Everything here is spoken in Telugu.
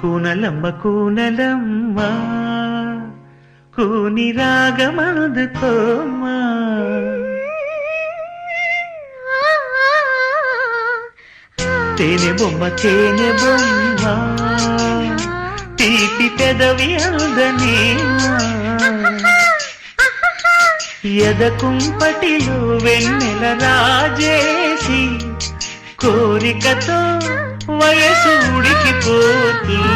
కూనలమ్మ కూనలమ్మ కూని రాగమందుకోమ్మా తేనె బొమ్మ తీపి పెదవి అందని ఎదకుంపటిలో వెన్నెల రాజేసి కోరికతో వయసు ఉడికిపోతుంది